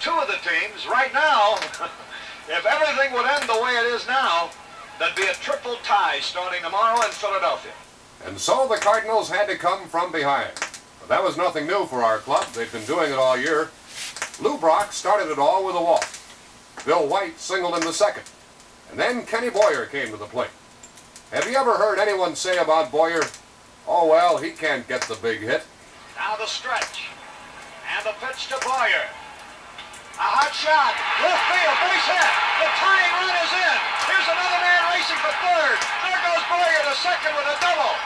two of the teams right now, if everything would end the way it is now, there'd be a triple tie starting tomorrow in Philadelphia. And so the Cardinals had to come from behind. But that was nothing new for our club. They've been doing it all year. Lou Brock started it all with a walk. Bill White singled in the second. And then Kenny Boyer came to the plate. Have you ever heard anyone say about Boyer, oh, well, he can't get the big hit? Now the stretch. And the pitch to Boyer. A hot shot. Left field. Base hit. The tying run is in. Here's another man racing for third. There goes Boyer to second with a double.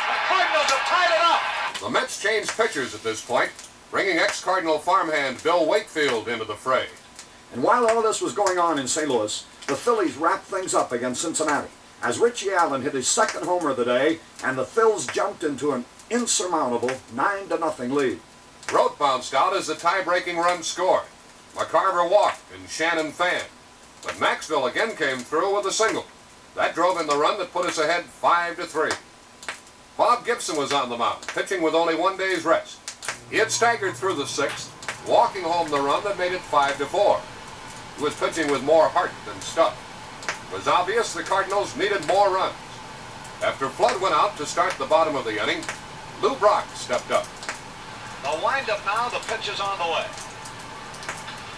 The Cardinals have tied it up. The Mets changed pitchers at this point, bringing ex-Cardinal farmhand Bill Wakefield into the fray. And while all this was going on in St. Louis, the Phillies wrapped things up against Cincinnati as Richie Allen hit his second homer of the day, and the Phils jumped into an insurmountable 9-0 lead. Rote bounced out as the tie-breaking run scored. McCarver walked and Shannon fanned. But Maxville again came through with a single. That drove in the run that put us ahead 5-3. Bob Gibson was on the mound, pitching with only 1 day's rest. He had staggered through the sixth, walking home the run that made it 5-4. He was pitching with more heart than stuff. It was obvious the Cardinals needed more runs. After Flood went out to start the bottom of the inning, Lou Brock stepped up. The windup now, the pitch is on the way.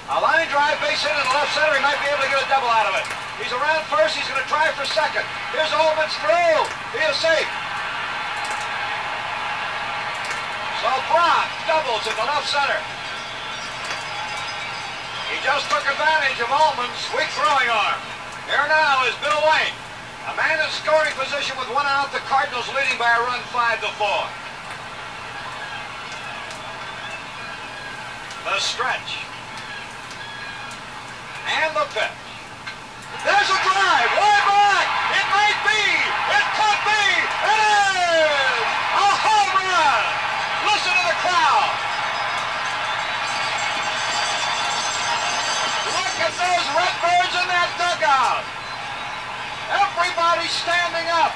A line drive, base hit in the left center. He might be able to get a double out of it. He's around first. He's going to try for second. Here's Olman's through. He is safe. So Brock doubles in the left center. He just took advantage of Olman's weak throwing arm. Here now is Bill White. A man in scoring position with 1 out. The Cardinals leading by a run 5-4. The stretch. And the pitch. There's a drive, way back. It might be. It could be. It is a home run. Listen to the crowd. Look at those Redbirds in that dugout. Everybody standing up.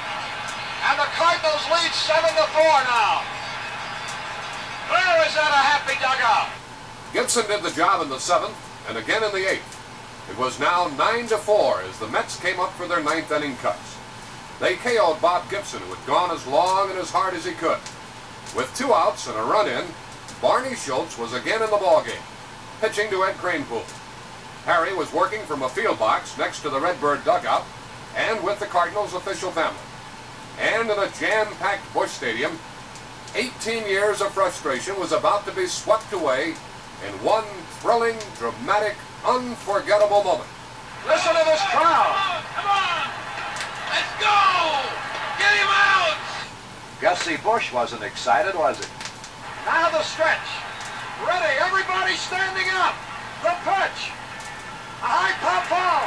And the Cardinals lead 7-4 now. Where is that a happy dugout? Gibson did the job in the seventh and again in the eighth. It was now 9-4 as the Mets came up for their ninth inning cuts. They KO'd Bob Gibson, who had gone as long and as hard as he could. With 2 outs and a run in, Barney Schultz was again in the ballgame, pitching to Ed Kranepool. Harry was working from a field box next to the Redbird dugout and with the Cardinals' official family. And in a jam-packed Busch Stadium, 18 years of frustration was about to be swept away in one thrilling, dramatic, unforgettable moment. Listen to this crowd. Come on! Let's go! Get him out! Gussie Busch wasn't excited, was he? Now the stretch. Ready, everybody standing up. The pitch. A high pop ball.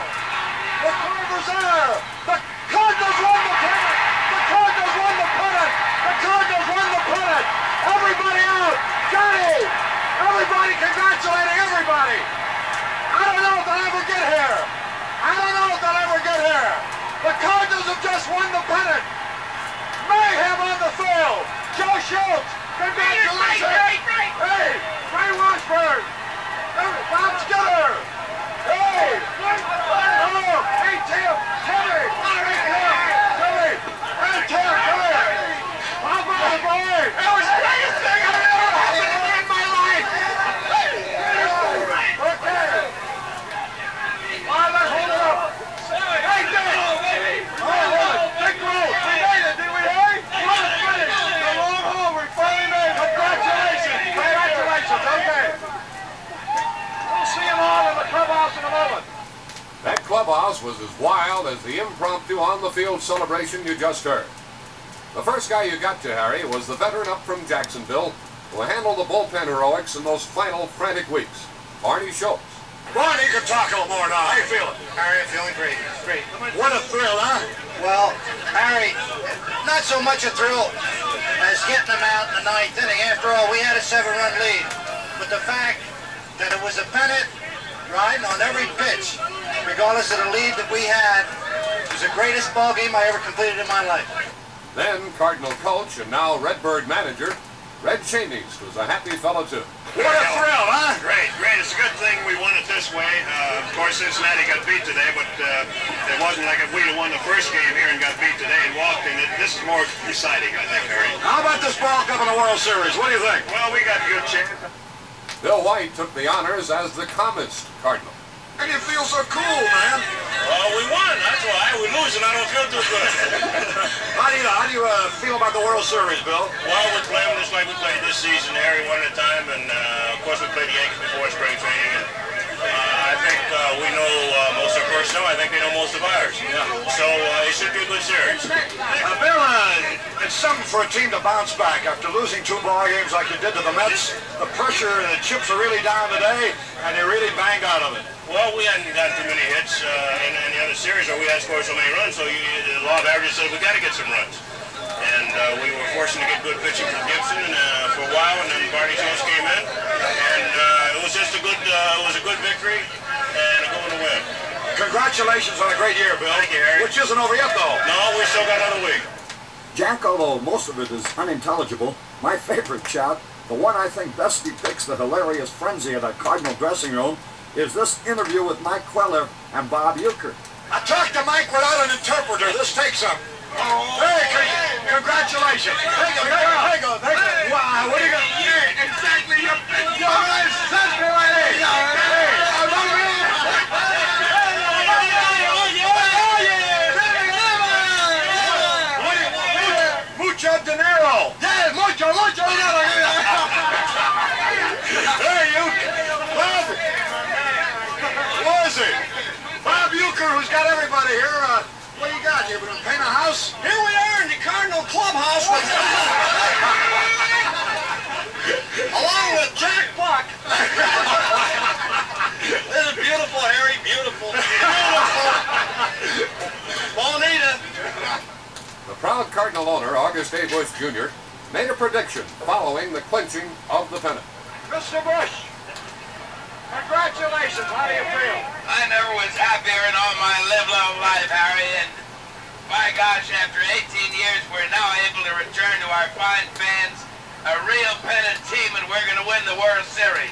The Carver's there. The Cardinals won the pennant. The Cardinals won the pennant. The Cardinals won the pennant. Everybody out. Johnny. Everybody congratulating everybody. I don't know if they'll ever get here. I don't know if they'll ever get here. The Cardinals have just won the pennant. Mayhem on the field. Joe Schultz, congratulations. Great. Hey, Ray Washburn. Bob Skinner. Hey. Oh, hey, Tim. Timmy. Hey, Tim. Timmy. Hey, Tim. Come here. How about it, boy? That was the greatest thing I've ever happened in my life. Okay. All right, let's hold it up. Hey, Dick. Big roll. We made it, did we, hey? Let's finish. The long haul, we finally made it. Congratulations. Congratulations. Okay. We'll see them all in the clubhouse in a moment. That clubhouse was as wild as the impromptu on-the-field celebration you just heard. The first guy you got to, Harry, was the veteran up from Jacksonville who handled the bullpen heroics in those final frantic weeks, Barney Schultz. Barney, you can talk a little more now. How you feeling? Harry, I'm feeling great. Great. What a thrill, huh? Well, Harry, not so much a thrill as getting them out in the ninth inning. After all, we had a 7-run lead. But the fact that it was a pennant riding on every pitch, regardless of the lead that we had, was the greatest ball game I ever completed in my life. Then Cardinal coach and now Redbird manager, Red Cheney's was a happy fellow too. What a thrill, huh? Great. It's a good thing this way. Of course, Cincinnati got beat today, but it wasn't like if we'd have won the first game here and got beat today and walked in. This is more exciting, I think, Harry. How about this ball cup in the World Series? What do you think? Well, we got a good chance. Bill White took the honors as the calmest Cardinal. How do you feel so cool, man? Well, we won. That's why. We lose and I don't feel too good. How do you feel about the World Series, Bill? Well, we're playing just like we played this season, Harry, one at a time, and of course we played the Yankees before spring training. And I think we know most of our personnel. I think they know most of ours. Yeah. So it should be a good series. Bill, it's something for a team to bounce back after losing 2 ball games like you did to the Mets. The pressure and the chips are really down today, and they really banged out of it. Well, we hadn't gotten too many hits in the other series, or we hadn't scored so many runs, so the law of averages said we got to get some runs. And we were forced to get good pitching from Gibson for a while, and then Barney Jones came in, and it was just a good victory and a good win. Congratulations on a great year, Bill. Thank you, Harry. Which isn't over yet, though. No, we still got another week. Jack, although most of it is unintelligible, my favorite shot, the one I think best depicts the hilarious frenzy of that Cardinal dressing room, is this interview with Mike Queller and Bob Uecker. I talked to Mike without an interpreter. This takes some. Hey, congratulations. Thank you. Wow, what are you going to do? Exactly. Exactly right here. Mucho dinero. Yes, mucho dinero. Hey, you. Bob. Was it? Bob Uecker, who's got everybody here. What do you got? You going to paint a house? Here we are in the Cardinal clubhouse along with Jack Buck. This is beautiful, Harry. Beautiful. Bonita. The proud Cardinal owner, August A. Bush Jr., made a prediction following the clinching of the pennant. Mr. Bush, congratulations. How do you feel? I never was happier in all my live-long life, Harry, and by gosh, after 18 years, we're now able to return to our fine fans a real pennant team, and we're going to win the World Series.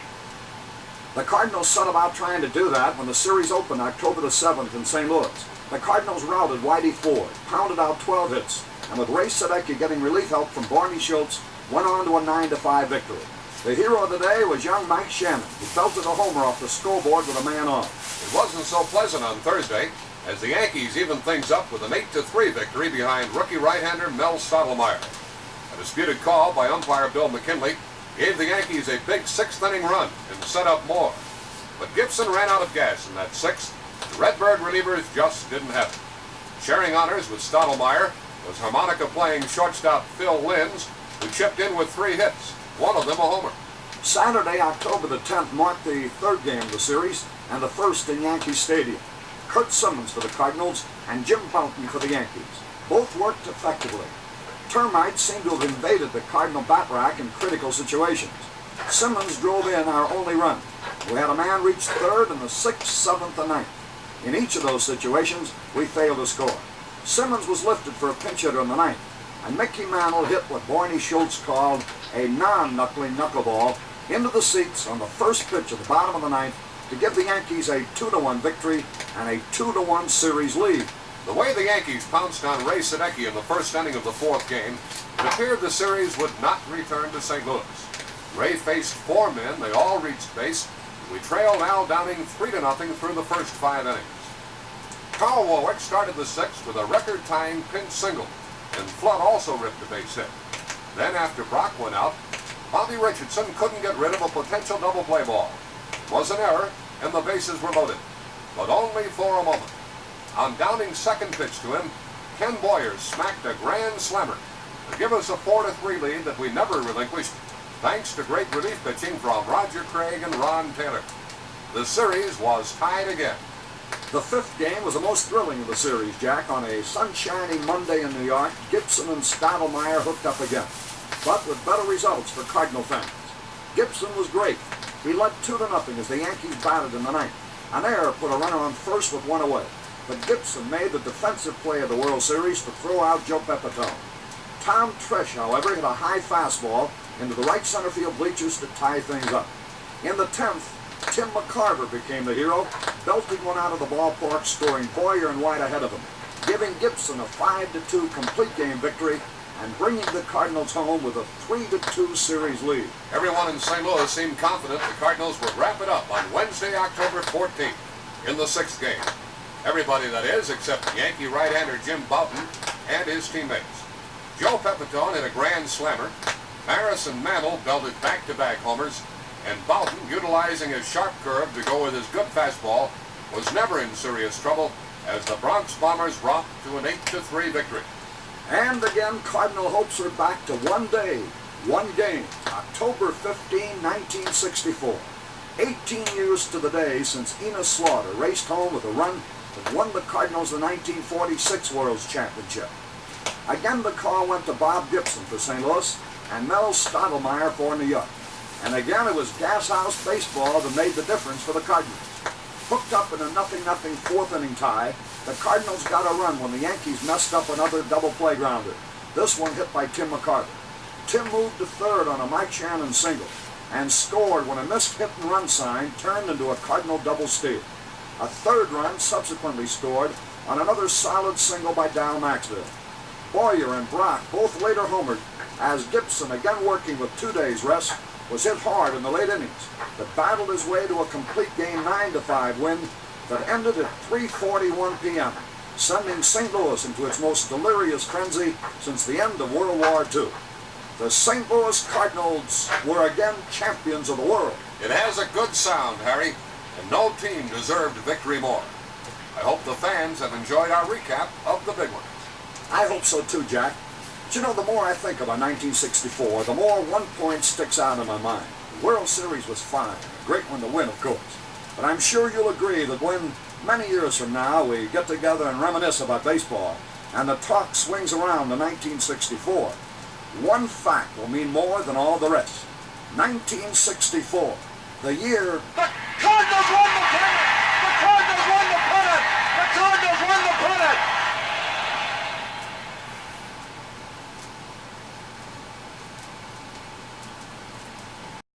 The Cardinals set about trying to do that when the series opened October the 7th in St. Louis. The Cardinals routed Whitey Ford, pounded out 12 hits, and with Ray Sadecki getting relief help from Barney Schultz, went on to a 9-5 victory. The hero of the day was young Mike Shannon, who belted a homer off the scoreboard with a man on. It wasn't so pleasant on Thursday, as the Yankees evened things up with an 8-3 victory behind rookie right-hander Mel Stottlemyre. A disputed call by umpire Bill McKinley gave the Yankees a big 6th-inning run and set up more. But Gibson ran out of gas in that 6th. The Redbird relievers just didn't have it. Sharing honors with Stottlemyre was harmonica-playing shortstop Phil Linz, who chipped in with 3 hits, one of them a homer. Saturday, October the 10th, marked the 3rd game of the series and the first in Yankee Stadium. Curt Simmons for the Cardinals and Jim Fountain for the Yankees. Both worked effectively. Termites seemed to have invaded the Cardinal bat rack in critical situations. Simmons drove in our only run. We had a man reach 3rd in the 6th, 7th, and 9th. In each of those situations, we failed to score. Simmons was lifted for a pinch hitter in the 9th, and Mickey Mantle hit what Barney Schultz called a non-knuckling knuckleball into the seats on the first pitch of the bottom of the 9th to give the Yankees a 2-1 victory and a 2-1 series lead. The way the Yankees pounced on Ray Sadecki in the first inning of the 4th game, it appeared the series would not return to St. Louis. Ray faced 4 men, they all reached base, and we trailed Al Downing 3-0 through the first 5 innings. Carl Warwick started the 6th with a record-tying pinch single, and Flood also ripped a base hit. Then after Brock went out, Bobby Richardson couldn't get rid of a potential double play ball. It was an error, and the bases were loaded, but only for a moment. On Downing's second pitch to him, Ken Boyers smacked a grand slammer to give us a 4-3 lead that we never relinquished, thanks to great relief pitching from Roger Craig and Ron Taylor. The series was tied again. The 5th game was the most thrilling of the series, Jack. On a sunshiny Monday in New York, Gibson and Stottlemyre hooked up again, but with better results for Cardinal fans. Gibson was great. He led 2-0 as the Yankees batted in the 9th. An error put a runner on first with 1 away, but Gibson made the defensive play of the World Series to throw out Joe Pepitone. Tom Tresh, however, hit a high fastball into the right center field bleachers to tie things up. In the 10th, Tim McCarver became the hero, belting one out of the ballpark, scoring Boyer and White ahead of him, giving Gibson a 5-2 complete game victory and bringing the Cardinals home with a 3-2 series lead. Everyone in St. Louis seemed confident the Cardinals would wrap it up on Wednesday, October 14th in the 6th game. Everybody, that is, except Yankee right-hander Jim Bouton and his teammates. Joe Pepitone hit a grand slammer. Maris and Mantle belted back-to-back homers, and Bouton, utilizing his sharp curve to go with his good fastball, was never in serious trouble as the Bronx Bombers romped to an 8-3 victory. And again, Cardinal hopes are back to one day, one game, October 15, 1964. 18 years to the day since Enos Slaughter raced home with a run that won the Cardinals the 1946 World's Championship. Again, the call went to Bob Gibson for St. Louis and Mel Stottlemyre for New York. And again, it was gas house baseball that made the difference for the Cardinals. Hooked up in a 0-0 fourth-inning tie, the Cardinals got a run when the Yankees messed up another double play grounder. This one hit by Tim McCarver. Tim moved to third on a Mike Shannon single and scored when a missed hit-and-run sign turned into a Cardinal double steal. A third run subsequently scored on another solid single by Dow Maxville. Boyer and Brock both later homered as Gibson, again working with 2 days' rest, was hit hard in the late innings, but battled his way to a complete game 9-5 win that ended at 3:41 p.m., sending St. Louis into its most delirious frenzy since the end of World War II. The St. Louis Cardinals were again champions of the world. It has a good sound, Harry, and no team deserved victory more. I hope the fans have enjoyed our recap of the big one. I hope so too, Jack. But you know, the more I think about 1964, the more one point sticks out in my mind. The World Series was fine, a great one to win, of course. But I'm sure you'll agree that when, many years from now, we get together and reminisce about baseball, and the talk swings around to 1964, one fact will mean more than all the rest. 1964, the year The Cardinals won